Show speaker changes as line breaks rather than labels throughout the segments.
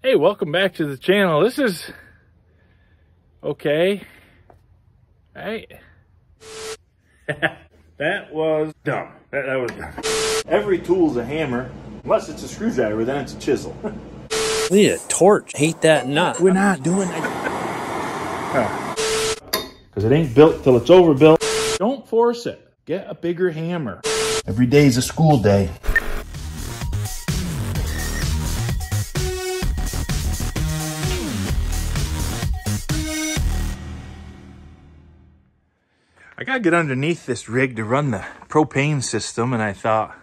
Hey, welcome back to the channel. This is okay. Right?
That was dumb. That was dumb. Every tool's a hammer, unless it's a screwdriver, then it's a chisel.
We need a torch. Hate that nut.
We're not doing that. Because it ain't built till it's overbuilt. Don't force it. Get a bigger hammer. Every day's a school day. I gotta get underneath this rig to run the propane system, and I thought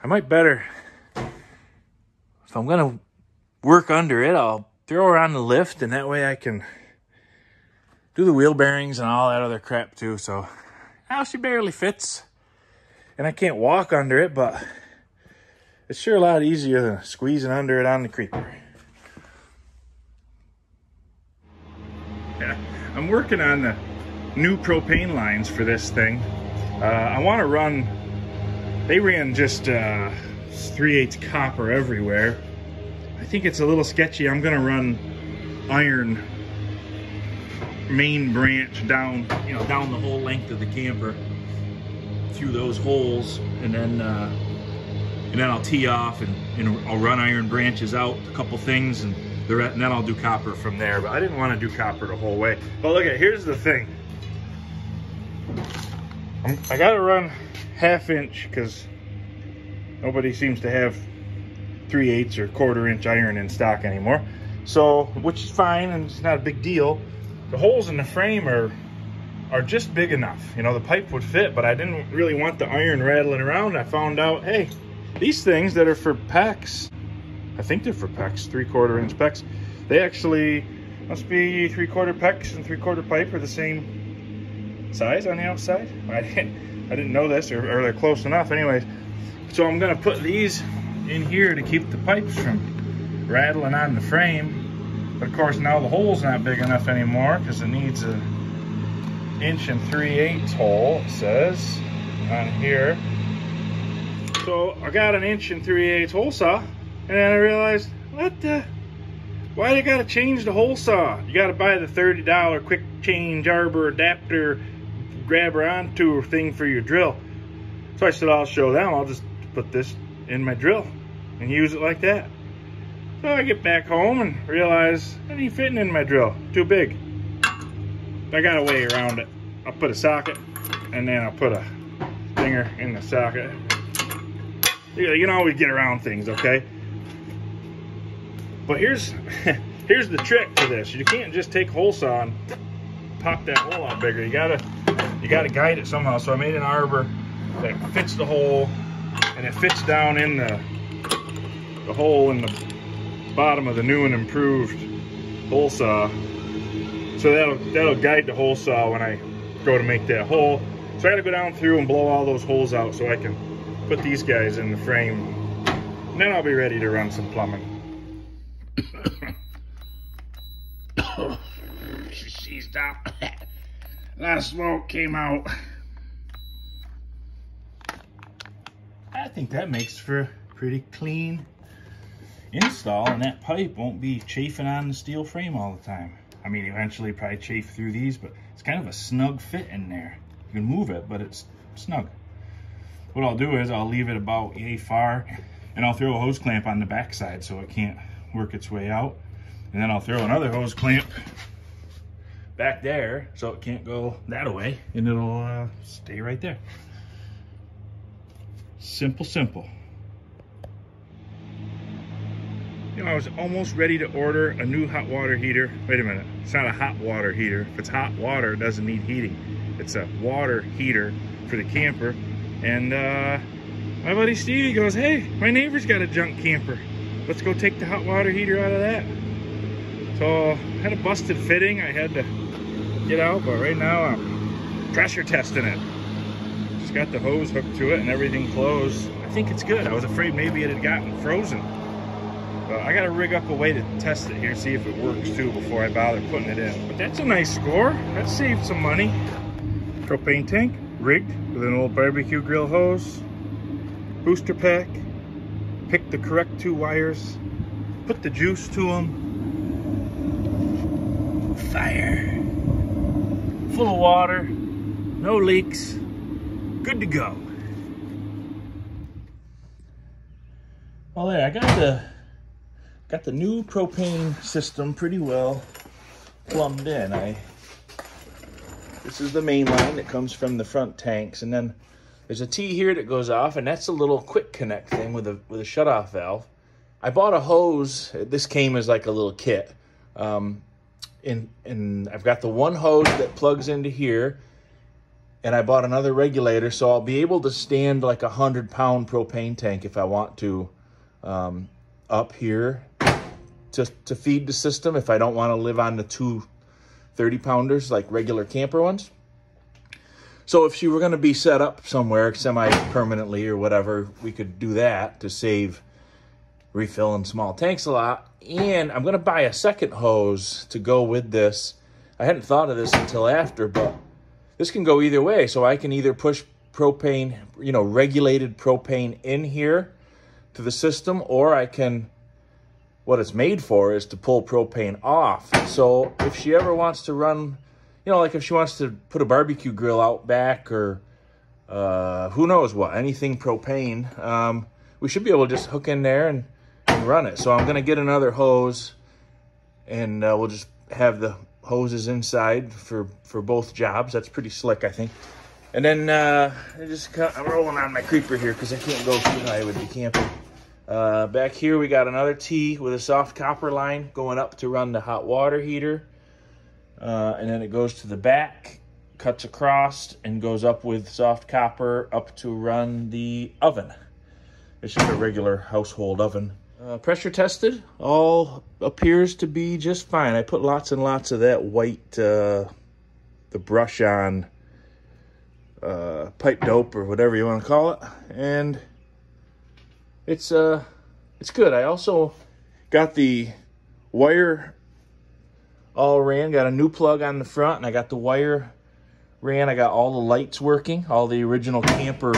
I might better, if I'm gonna work under it, I'll throw her on the lift, and that way I can do the wheel bearings and all that other crap too. So now she barely fits, and I can't walk under it, but it's sure a lot easier than squeezing under it on the creeper. Yeah, I'm working on the new propane lines for this thing. I want to run, they ran just 3/8 copper everywhere. I think it's a little sketchy. I'm going to run iron main branch down, down the whole length of the camper through those holes, and then I'll tee off and I'll run iron branches out a couple things, and then I'll do copper from there. But I didn't want to do copper the whole way. But look at, here's the thing. I gotta run 1/2 inch because nobody seems to have 3/8 or 1/4 inch iron in stock anymore. So, which is fine, and it's not a big deal. The holes in the frame are just big enough. The pipe would fit, but I didn't really want the iron rattling around. I found out, hey, these things that are for PEX, I think they're for PEX, 3/4 inch PEX, they actually must be 3/4 PEX and 3/4 pipe are the same size on the outside. I didn't know this, or they're close enough anyways. So I'm gonna put these in here to keep the pipes from rattling on the frame. But of course now the hole's not big enough anymore because it needs a 1 3/8 hole, it says on here. So I got an 1 3/8 hole saw, and then I realized, why they gotta change the hole saw? You gotta buy the $30 quick change arbor adapter grabber onto thing for your drill. So I said, I'll show them. I'll just put this in my drill and use it like that. So I get back home and realize it ain't fitting in my drill. Too big. I got a way around it. I'll put a socket, and then I'll put a stinger in the socket. You can always get around things, okay? But here's the trick to this. You can't just take hole saw and pop that hole out bigger. You gotta guide it somehow. So I made an arbor that fits the hole, and it fits down in the hole in the bottom of the new and improved hole saw. So that'll guide the hole saw when I go to make that hole. So I gotta go down through and blow all those holes out so I can put these guys in the frame. And then I'll be ready to run some plumbing. She stopped. A lot of smoke came out. I think that makes for a pretty clean install, and that pipe won't be chafing on the steel frame all the time. I mean, eventually probably chafe through these, but it's kind of a snug fit in there. You can move it, but it's snug. What I'll do is I'll leave it about yay far, and I'll throw a hose clamp on the back side so it can't work its way out. And then I'll throw another hose clamp back there so it can't go that way, and it'll stay right there. Simple, simple. I was almost ready to order a new hot water heater. Wait a minute, it's not a hot water heater. If it's hot water, it doesn't need heating. It's a water heater for the camper. And my buddy Stevie goes, hey, my neighbor's got a junk camper. Let's go take the hot water heater out of that. So I had a busted fitting I had to get out, but right now I'm pressure testing it. Just got the hose hooked to it and everything closed. I think it's good. I was afraid maybe it had gotten frozen. But I gotta rig up a way to test it here, see if it works too before I bother putting it in. But that's a nice score. That saved some money. Propane tank rigged with an old barbecue grill hose, booster pack, picked the correct 2 wires, put the juice to them. Fire. Full of water, no leaks, good to go. Well, there, I got the new propane system pretty well plumbed in. This is the main line that comes from the front tanks, and then there's a T here that goes off, and that's a little quick connect thing with a shutoff valve. I bought a hose. This came as like a little kit, and I've got the one hose that plugs into here, and I bought another regulator, so I'll be able to stand like 100-pound propane tank if I want to. Up here to feed the system if I don't want to live on the two 30-pounders like regular camper ones. So if she were going to be set up somewhere semi-permanently or whatever, we could do that to save refilling small tanks a lot. And I'm going to buy a second hose to go with this. I hadn't thought of this until after, but this can go either way. So I can either push propane, regulated propane in here to the system, or I can, what it's made for is to pull propane off. So if she ever wants to run, like if she wants to put a barbecue grill out back or who knows what, anything propane, we should be able to just hook in there and run it. So I'm going to get another hose, and we'll just have the hoses inside for both jobs. That's pretty slick, I think. And then I'm rolling on my creeper here because I can't go too high with the camper. Back here we got another T with a soft copper line going up to run the hot water heater. And then it goes to the back, cuts across, and goes up with soft copper up to run the oven. It's just a regular household oven. Pressure tested, all appears to be just fine. I put lots and lots of that white, the brush on pipe dope or whatever you want to call it, and it's good. I also got the wire all ran, got a new plug on the front, and I got the wire ran. I got all the lights working, all the original camper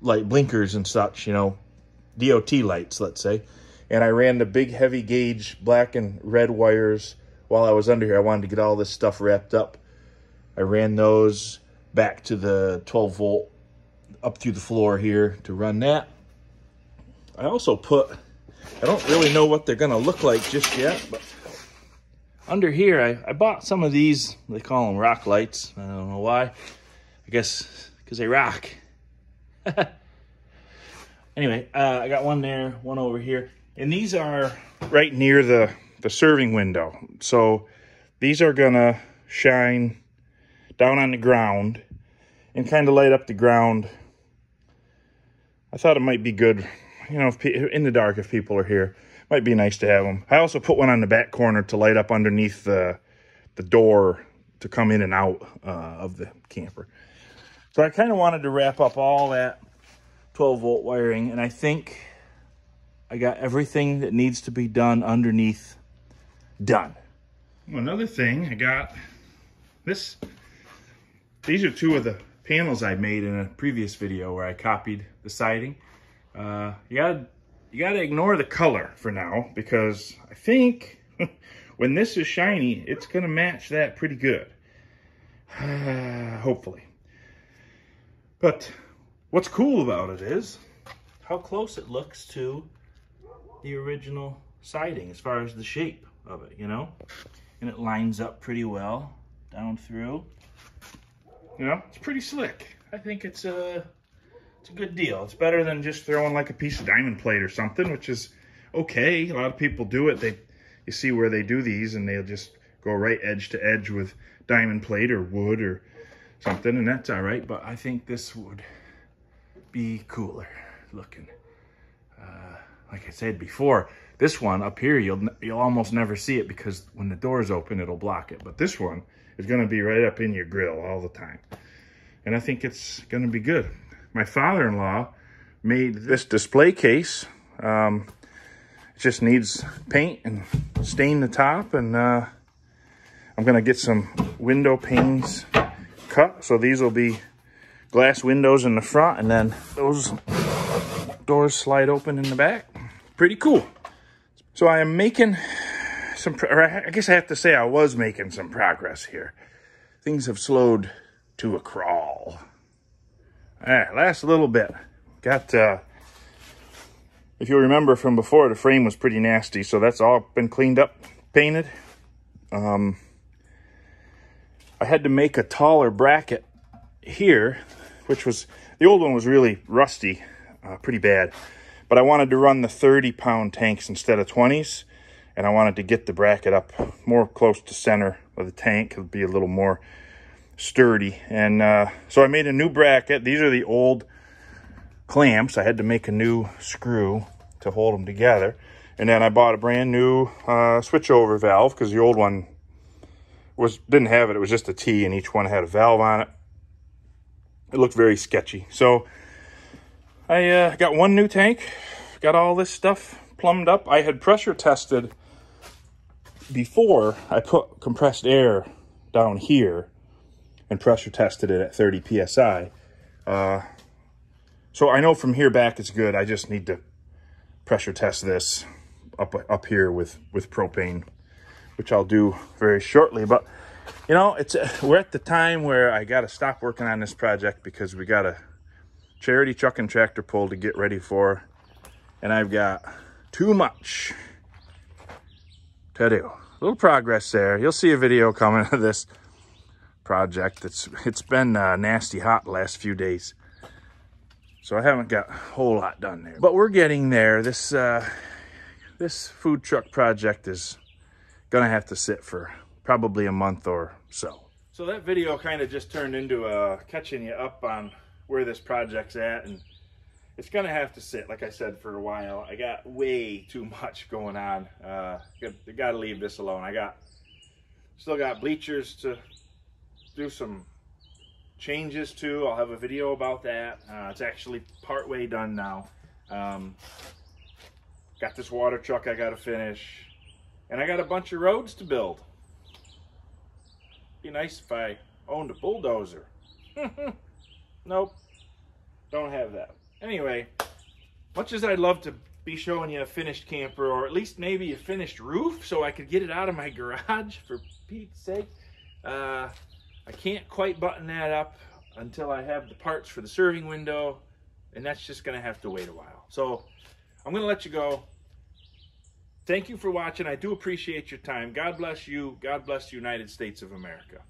light blinkers and such, DOT lights, let's say. And I ran the big heavy gauge black and red wires while I was under here. I wanted to get all this stuff wrapped up. I ran those back to the 12 volt up through the floor here to run that. I also I don't really know what they're going to look like just yet, but under here I bought some of these. They call them rock lights. I don't know why. I guess because they rock. Anyway, I got one there, one over here. And these are right near the serving window. So these are going to shine down on the ground and kind of light up the ground. I thought it might be good, if in the dark, if people are here. Might be nice to have them. I also put one on the back corner to light up underneath the door to come in and out of the camper. So I kind of wanted to wrap up all that 12 volt wiring, and I think I got everything that needs to be done underneath done. Another thing, I got this. These are two of the panels I made in a previous video where I copied the siding. You gotta ignore the color for now, because I think when this is shiny, it's gonna match that pretty good. Hopefully. But what's cool about it is how close it looks to the original siding as far as the shape of it, And it lines up pretty well down through. It's pretty slick. I think it's a good deal. It's better than just throwing like a piece of diamond plate or something, which is okay. A lot of people do it. You see where they do these, and they'll just go right edge to edge with diamond plate or wood or something, and that's all right. But I think this would be cooler looking. Like I said before, this one up here, you'll almost never see it because when the door's open, it'll block it. But this one is going to be right up in your grill all the time. And I think it's going to be good. My father-in-law made this display case. It just needs paint and stain the top. And I'm going to get some window panes cut. So these will be glass windows in the front, and then those doors slide open in the back. Pretty cool. So I am making or I guess I have to say I was making some progress here. Things have slowed to a crawl. All right, last little bit. Got, if you remember from before, the frame was pretty nasty, so that's all been cleaned up, painted. I had to make a taller bracket here, which was, the old one was really rusty, pretty bad. But I wanted to run the 30-pound tanks instead of 20s. And I wanted to get the bracket up more close to center of the tank. It'll be a little more sturdy. And so I made a new bracket. These are the old clamps. I had to make a new screw to hold them together. And then I bought a brand new switchover valve because the old one didn't have it. It was just a T, and each one had a valve on it. It looked very sketchy. So I got one new tank. Got all this stuff plumbed up. I had pressure tested before. I put compressed air down here and pressure tested it at 30 psi. So I know from here back it's good. I just need to pressure test this up here with propane, which I'll do very shortly. But you know, we're at the time where I got to stop working on this project because we got a charity truck and tractor pull to get ready for, and I've got too much to do. A little progress there. You'll see a video coming of this project. It's been nasty hot the last few days, so I haven't got a whole lot done there. But we're getting there. This food truck project is gonna have to sit for probably a month or so. So that video kind of just turned into catching you up on where this project's at, and it's gonna have to sit, like I said, for a while. I got way too much going on. Gotta leave this alone. Still got bleachers to do some changes to. I'll have a video about that. It's actually partway done now. Got this water truck I gotta finish, and I got a bunch of roads to build. Be nice if I owned a bulldozer. Nope, don't have that. Anyway, much as I'd love to be showing you a finished camper, or at least maybe a finished roof so I could get it out of my garage, for Pete's sake, I can't quite button that up until I have the parts for the serving window, and that's just gonna have to wait a while. So I'm gonna let you go. Thank you for watching. I do appreciate your time. God bless you. God bless the United States of America.